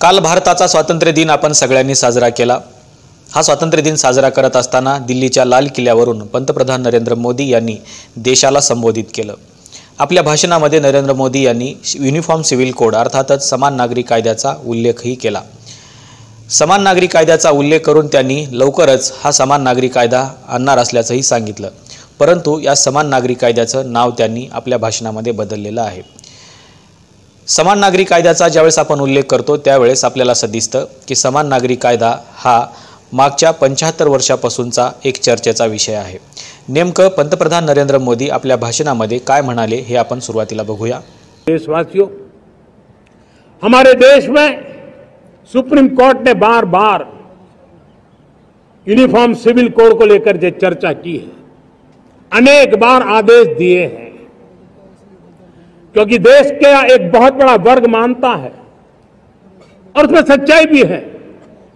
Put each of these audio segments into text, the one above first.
काल भारताचा स्वातंत्र्य दिन आपण सगळ्यांनी साजरा केला। हा स्वातंत्र्य दिन साजरा करत असताना दिल्लीच्या लाल किल्ल्यावरून पंतप्रधान नरेंद्र मोदी यांनी देशाला संबोधित केलं। आपल्या भाषणामध्ये नरेंद्र मोदी यांनी युनिफॉर्म सिव्हिल कोड अर्थातच समान नागरी कायद्याचा उल्लेखही केला। समान नागरी कायद्याचा उल्लेख करून त्यांनी लवकरच हा समान नागरी कायदा आणणार असल्याचंही सांगितलं। परंतु या समान नागरी कायद्याचं नाव त्यांनी आपल्या भाषणामध्ये बदललेलं आहे। समान नागरी कायद्याचा ज्यावेळेस आपण उल्लेख करतो त्यावेळेस आपल्याला असं दिसतं की समान नागरी कायदा हा मागच्या 75 वर्षापासूनचा एक चर्चेचा विषय आहे। नेमकं पंतप्रधान नरेंद्र मोदी आपल्या भाषणामध्ये काय म्हणाले हे आपण सुरुवातीला बघूया। देशवासियों, हमारे देश में सुप्रीम कोर्ट ने बार बार यूनिफॉर्म सिविल कोड को लेकर जो चर्चा की है, अनेक बार आदेश दिए हैं, क्योंकि देश का एक बहुत बड़ा वर्ग मानता है और उसमें सच्चाई भी है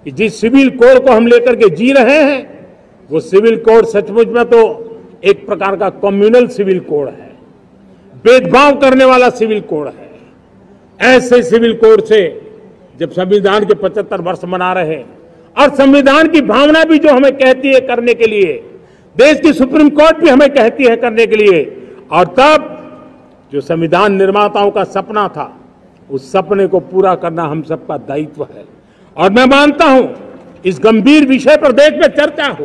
कि जिस सिविल कोड को हम लेकर के जी रहे हैं वो सिविल कोड सचमुच में तो एक प्रकार का कम्युनल सिविल कोड है, भेदभाव करने वाला सिविल कोड है। ऐसे सिविल कोड से जब संविधान के 75 वर्ष मना रहे हैं और संविधान की भावना भी जो हमें कहती है करने के लिए, देश की सुप्रीम कोर्ट भी हमें कहती है करने के लिए, और तब जो संविधान निर्माताओं का सपना था उस सपने को पूरा करना हम सबका दायित्व है। और मैं मानता हूं इस गंभीर विषय पर देश में चर्चा हो,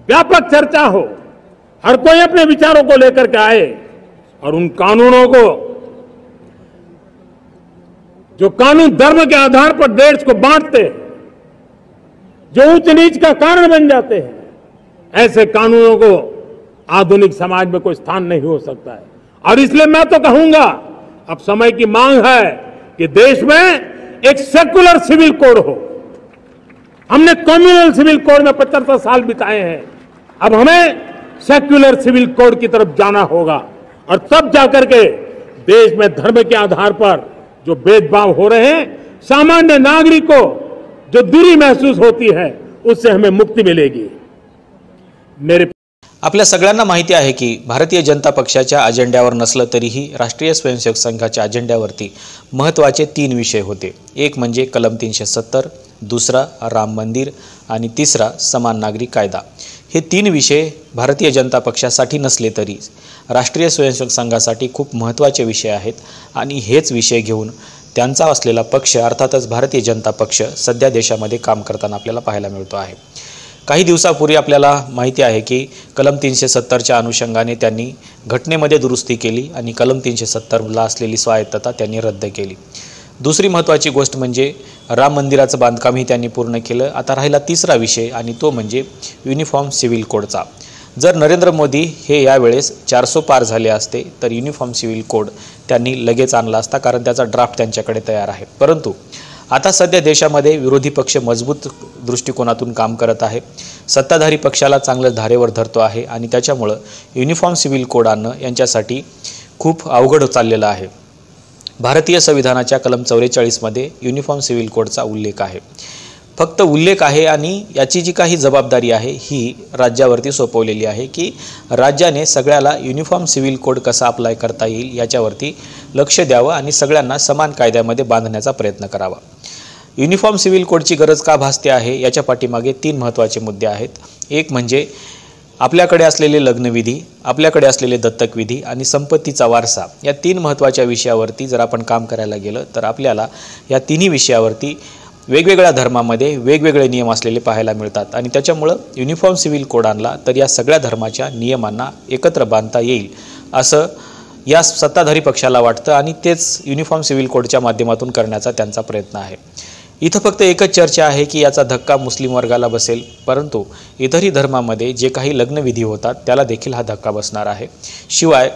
व्यापक चर्चा हो, हर कोई अपने विचारों को लेकर के आए और उन कानूनों को, जो कानून धर्म के आधार पर देश को बांटते हैं, जो ऊंच नीच का कारण बन जाते हैं, ऐसे कानूनों को आधुनिक समाज में कोई स्थान नहीं हो सकता है। और इसलिए मैं तो कहूंगा अब समय की मांग है कि देश में एक सेकुलर सिविल कोड हो। हमने कम्युनल सिविल कोड में 75 साल बिताए हैं, अब हमें सेक्युलर सिविल कोड की तरफ जाना होगा और तब जाकर के देश में धर्म के आधार पर जो भेदभाव हो रहे हैं, सामान्य नागरिक को जो दूरी महसूस होती है उससे हमें मुक्ति मिलेगी। मेरे आपल्या सगळ्यांना माहिती आहे की भारतीय जनता पक्षाच्या अजेंड्यावर नसलं तरीही राष्ट्रीय स्वयंसेवक संघाच्या अजेंड्यावरती महत्त्वाचे 3 विषय होते। एक म्हणजे कलम 370, दुसरा राम मंदिर आणि तिसरा समान नागरी कायदा। हे 3 विषय भारतीय जनता पक्षासाठी नसले तरी राष्ट्रीय स्वयंसेवक संघासाठी खूप महत्त्वाचे विषय आहेत आणि हेच विषय घेऊन त्यांचा असलेला पक्ष अर्थातच भारतीय जनता पक्ष सध्या देशामध्ये काम करताना आपल्याला पाहायला मिळतो आहे। काही दिवसापूर्वी आपल्याला माहिती आहे की कलम 370च्या अनुषंगाने त्यांनी घटनेमध्ये दुरुस्ती केली आणि कलम 370ला असलेली स्वायत्तता त्यांनी रद्द केली। दुसरी महत्त्वाची गोष्ट म्हणजे राम मंदिराचं बांधकामही त्यांनी पूर्ण केलं। आता राहिला तिसरा विषय आणि तो म्हणजे युनिफॉर्म सिव्हिल कोडचा। जर नरेंद्र मोदी हे यावेळेस 400 पार झाले असते तर युनिफॉर्म सिव्हिल कोड त्यांनी लगेच आणला असता, कारण त्याचा ड्राफ्ट त्यांच्याकडे तयार आहे। परंतु आता सध्या देशामध्ये विरोधी पक्ष मजबूत दृष्टिकोनातून काम करत आहे, सत्ताधारी पक्षाला चांगलं धारेवर धरतो आहे आणि त्याच्यामुळे युनिफॉर्म सिव्हिल कोड आणणं यांच्यासाठी खूप अवघड चाललेलं आहे। भारतीय संविधानाच्या कलम 44 मध्ये युनिफॉर्म सिव्हिल कोडचा उल्लेख आहे, फक्त उल्लेख आहे आणि याची जी काही जबाबदारी आहे ही राज्यावरती सोपवलेली आहे की राज्याने सगळ्याला युनिफॉर्म सिव्हिल कोड कसा अप्लाय करता येईल याच्यावरती लक्ष द्यावं आणि सगळ्यांना समान कायद्यामध्ये बांधण्याचा प्रयत्न करावा। युनिफॉर्म सिव्हिल कोडची गरज का भासते आहे याच्या पाठीमागे 3 महत्त्वाचे मुद्दे आहेत। एक म्हणजे आपल्याकडे असलेले लग्नविधी, आपल्याकडे असलेले दत्तकविधी आणि संपत्तीचा वारसा, या 3 महत्त्वाच्या विषयावरती जर आपण काम करायला गेलं तर आपल्याला या तिन्ही विषयावरती वेगवेगळ्या धर्मामध्ये वेगवेगळे नियम असलेले पाहायला मिळतात आणि त्याच्यामुळं युनिफॉर्म सिव्हिल कोड आणला तर या सगळ्या धर्माच्या नियमांना एकत्र बांधता येईल असं या सत्ताधारी पक्षाला वाटतं आणि तेच युनिफॉर्म सिव्हिल कोडच्या माध्यमातून करण्याचा त्यांचा प्रयत्न आहे। इथं फक्त एकच चर्चा आहे की याचा धक्का मुस्लिम वर्गाला बसेल, परंतु इतरही धर्मामध्ये जे काही लग्नविधी होतात त्याला देखील हा धक्का बसणार आहे। शिवाय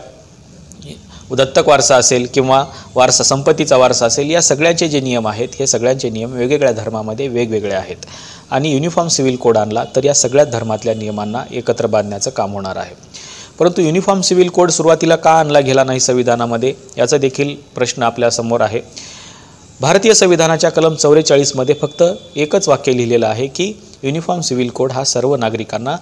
दत्तक वारसा असेल किंवा वारसा संपत्तीचा वारसा असेल, या सगळ्यांचे जे नियम आहेत हे सगळ्यांचे नियम वेगवेगळ्या धर्मामध्ये वेगवेगळे आहेत आणि युनिफॉर्म सिव्हिल कोड आणला तर या सगळ्या धर्मातल्या नियमांना एकत्र बांधण्याचं काम होणार आहे। परंतु युनिफॉर्म सिव्हिल कोड सुरुवातीला का आणला गेला नाही संविधानामध्ये याचा देखील प्रश्न आपल्या समोर आहे। भारतीय संविधानाच्या कलम 44 मध्ये फक्त एकच वाक्य लिहिलेलं आहे की युनिफॉर्म सिव्हिल कोड हा सर्व नागरिकांना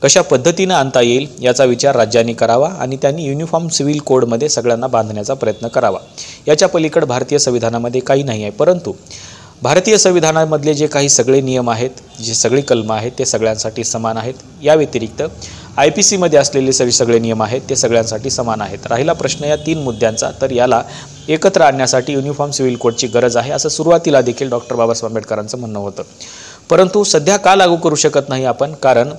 कशा पद्धतीने आणता येईल याचा विचार राज्यांनी करावा आणि त्यांनी युनिफॉर्म सिव्हिल कोडमध्ये सगळ्यांना बांधण्याचा प्रयत्न करावा। याच्या पलीकडे भारतीय संविधानामध्ये काही नाही आहे। परंतु भारतीय संविधानामधले जे काही सगळे नियम आहेत, जे सगळी कलमं आहेत ते सगळ्यांसाठी समान आहेत. या व्यतिरिक्त IPCमध्ये असलेले सगळे नियम आहेत ते सगळ्यांसाठी समान आहेत. राहिला प्रश्न या 3 मुद्द्यांचा, तर याला एकत्र आणण्यासाठी युनिफॉर्म सिव्हिल कोडची गरज आहे असं सुरुवातीला देखील डॉक्टर बाबासाहेब आंबेडकरांचं म्हणणं होतं. परंतु सध्या का लागू करू शकत नाही आपण? कारण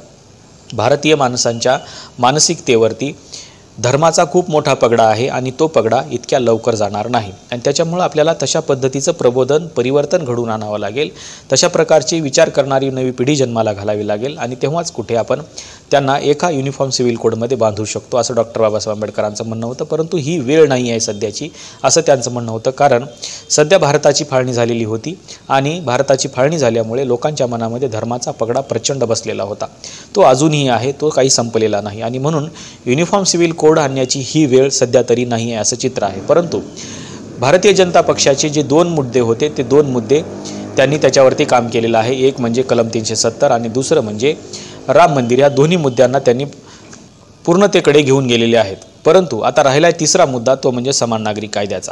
भारतीय माणसांच्या मानसिकतेवरती धर्माचा खूप मोठा पगडा आहे आणि तो पगडा इतक्या लवकर जाणार नाही आणि त्याच्यामुळे आपल्याला तशा पद्धतीचं प्रबोधन परिवर्तन घडवून आणावं लागेल. तशा प्रकारची विचार करणारी नवी पिढी जन्माला घालावी लागेल आणि तेव्हाच कुठे आपण त्यांना एका युनिफॉर्म सिव्हिल कोडमध्ये बांधू शकतो असं डॉक्टर बाबासाहेब आंबेडकरांचं म्हणणं होतं. परंतु ही वेळ नाही आहे सध्याची असं त्यांचं म्हणणं होतं. कारण सध्या भारताची फाळणी झालेली होती आणि भारताची फाळणी झाल्यामुळे लोकांच्या मनामध्ये धर्माचा पगडा प्रचंड बसलेला होता. तो अजूनही आहे, तो काही संपलेला नाही आणि म्हणून युनिफॉर्म सिव्हिल कोड आणण्याची ही वेळ सध्या तरी नाही आहे असं चित्र आहे. परंतु भारतीय जनता पक्षाचे जे 2 मुद्दे होते ते 2 मुद्दे त्यांनी त्याच्यावरती काम केलेलं आहे. एक म्हणजे कलम 370 आणि दुसरं म्हणजे राम मंदिर. या दोन्ही मुद्द्यांना त्यांनी पूर्णतेकडे घेऊन गेलेले आहेत. परंतु आता राहिला आहे तिसरा मुद्दा, तो म्हणजे समान नागरिक कायद्याचा.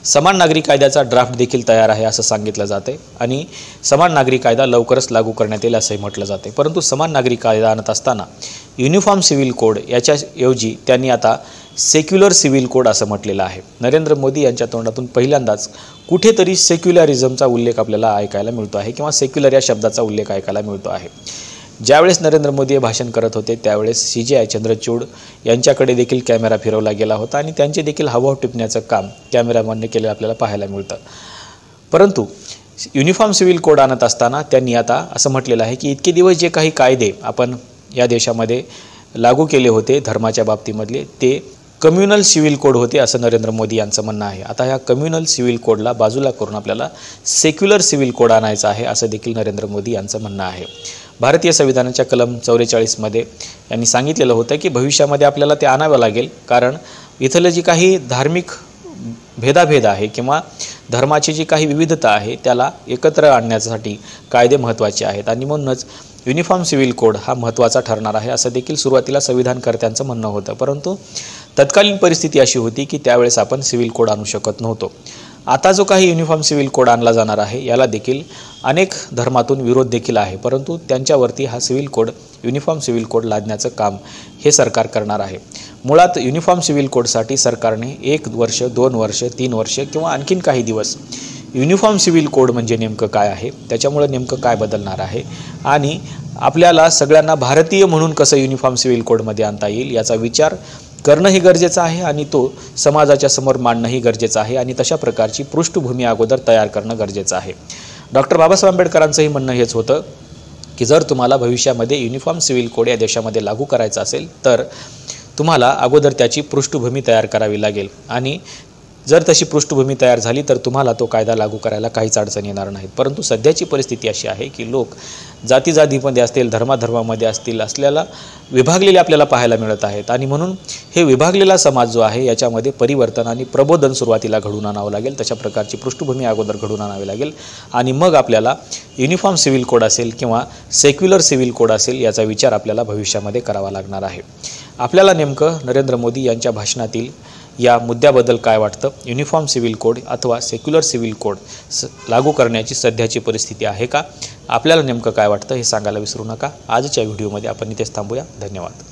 समान नागरिक कायद्याचा ड्राफ्ट देखील तयार आहे असं सांगितलं जाते आणि समान नागरिक कायदा लवकरच लागू करण्यात येईल असंही म्हटलं जाते. परंतु समान नागरिक कायदा आणत असताना युनिफॉर्म सिव्हिल कोड याच्याऐवजी त्यांनी आता सेक्युलर सिव्हिल कोड असं म्हटलेलं आहे. नरेंद्र मोदी यांच्या तोंडातून पहिल्यांदाच कुठेतरी सेक्युलरिझमचा उल्लेख आपल्याला ऐकायला मिळतो आहे किंवा सेक्युलर या शब्दाचा उल्लेख ऐकायला मिळतो आहे. ज्यावेळेस नरेंद्र मोदी हे भाषण करत होते त्यावेळेस CJI चंद्रचूड यांच्याकडे देखील कॅमेरा फिरवला गेला होता आणि त्यांचे देखील हावभाव टिपण्याचं काम कॅमेरामॅनने केलेलं आपल्याला पाहायला मिळतं. परंतु युनिफॉर्म सिव्हिल कोड आणत असताना त्यांनी आता असं म्हटलेलं आहे की इतके दिवस जे काही कायदे आपण या देशामध्ये लागू केले होते धर्माच्या बाबतीमधले ते कम्युनल सिव्हिल कोड होते असं नरेंद्र मोदी यांचं म्हणणं आहे. आता ह्या कम्युनल सिव्हिल कोडला बाजूला करून आपल्याला सेक्युलर सिव्हिल कोड आणायचा आहे असं देखील नरेंद्र मोदी यांचं म्हणणं आहे. भारतीय संविधानाच्या कलम 44मध्ये यांनी सांगितलेलं होतं की भविष्यामध्ये आपल्याला ते आणावं लागेल. कारण इथलं जी काही धार्मिक भेदाभेद आहे किंवा धर्माची जी काही विविधता आहे त्याला एकत्र आणण्यासाठी कायदे महत्त्वाचे आहेत आणि म्हणूनच युनिफॉर्म सिव्हिल कोड हा महत्त्वाचा ठरणार आहे असं देखील सुरुवातीला संविधानकर्त्यांचं म्हणणं होतं. परंतु तत्कालीन परिस्थिती अशी होती की त्यावेळेस आपण सिव्हिल कोड आणू शकत नव्हतो. आता जो काही युनिफॉर्म सिव्हिल कोड आणला जाणार आहे याला देखील अनेक धर्मातून विरोध देखील आहे. परंतु त्यांच्यावरती हा civil code uniform civil code लादण्याचं काम हे सरकार करणार आहे. मुळात युनिफॉर्म सिव्हिल कोडसाठी सरकारने 1 वर्ष 2 वर्ष 3 वर्ष किंवा आणखीन काही दिवस युनिफॉर्म सिव्हिल कोड म्हणजे नेमकं काय आहे, त्याच्यामुळे नेमकं काय बदलणार आहे आणि आपल्याला सगळ्यांना भारतीय म्हणून कसं युनिफॉर्म सिव्हिल कोडमध्ये आणता येईल याचा विचार करणंही गरजेचं आहे आणि तो समाजाच्या समोर मांडणंही गरजेचं आहे आणि तशा प्रकारची पृष्ठभूमी अगोदर तयार करणं गरजेचं आहे. डॉक्टर बाबासाहेब आंबेडकरांचंही म्हणणं हेच होतं की जर तुम्हाला भविष्यामध्ये युनिफॉर्म सिव्हिल कोड या देशामध्ये लागू करायचा असेल तर तुम्हाला अगोदर त्याची पृष्ठभूमी तयार करावी लागेल आणि जर तशी पृष्ठभूमी तयार झाली तर तुम्हाला तो कायदा लागू करायला काहीच अडचण येणार नाहीत. परंतु सध्याची परिस्थिती अशी आहे की लोक जातीमध्ये असतील, धर्मामध्ये असतील असल्याला विभागलेले आपल्याला पाहायला मिळत आहेत आणि म्हणून हे विभागलेला समाज जो आहे याच्यामध्ये परिवर्तन आणि प्रबोधन सुरुवातीला घडवून आणावं लागेल. तशा प्रकारची पृष्ठभूमी अगोदर घडवून आणावी लागेल आणि मग आपल्याला युनिफॉर्म सिव्हिल कोड असेल किंवा सेक्युलर सिव्हिल कोड असेल याचा विचार आपल्याला भविष्यामध्ये करावा लागणार आहे. आपल्याला नेमकं नरेंद्र मोदी यांच्या भाषणातील या मुद्द्याबद्दल काय वाटतं? युनिफॉर्म सिव्हिल कोड अथवा सेक्युलर सिव्हिल कोड लागू करण्याची सध्याची परिस्थिती आहे का? आपल्याला नेमकं काय वाटतं हे सांगायला विसरू नका. आजच्या व्हिडिओमध्ये आपण इथेच थांबूया. धन्यवाद.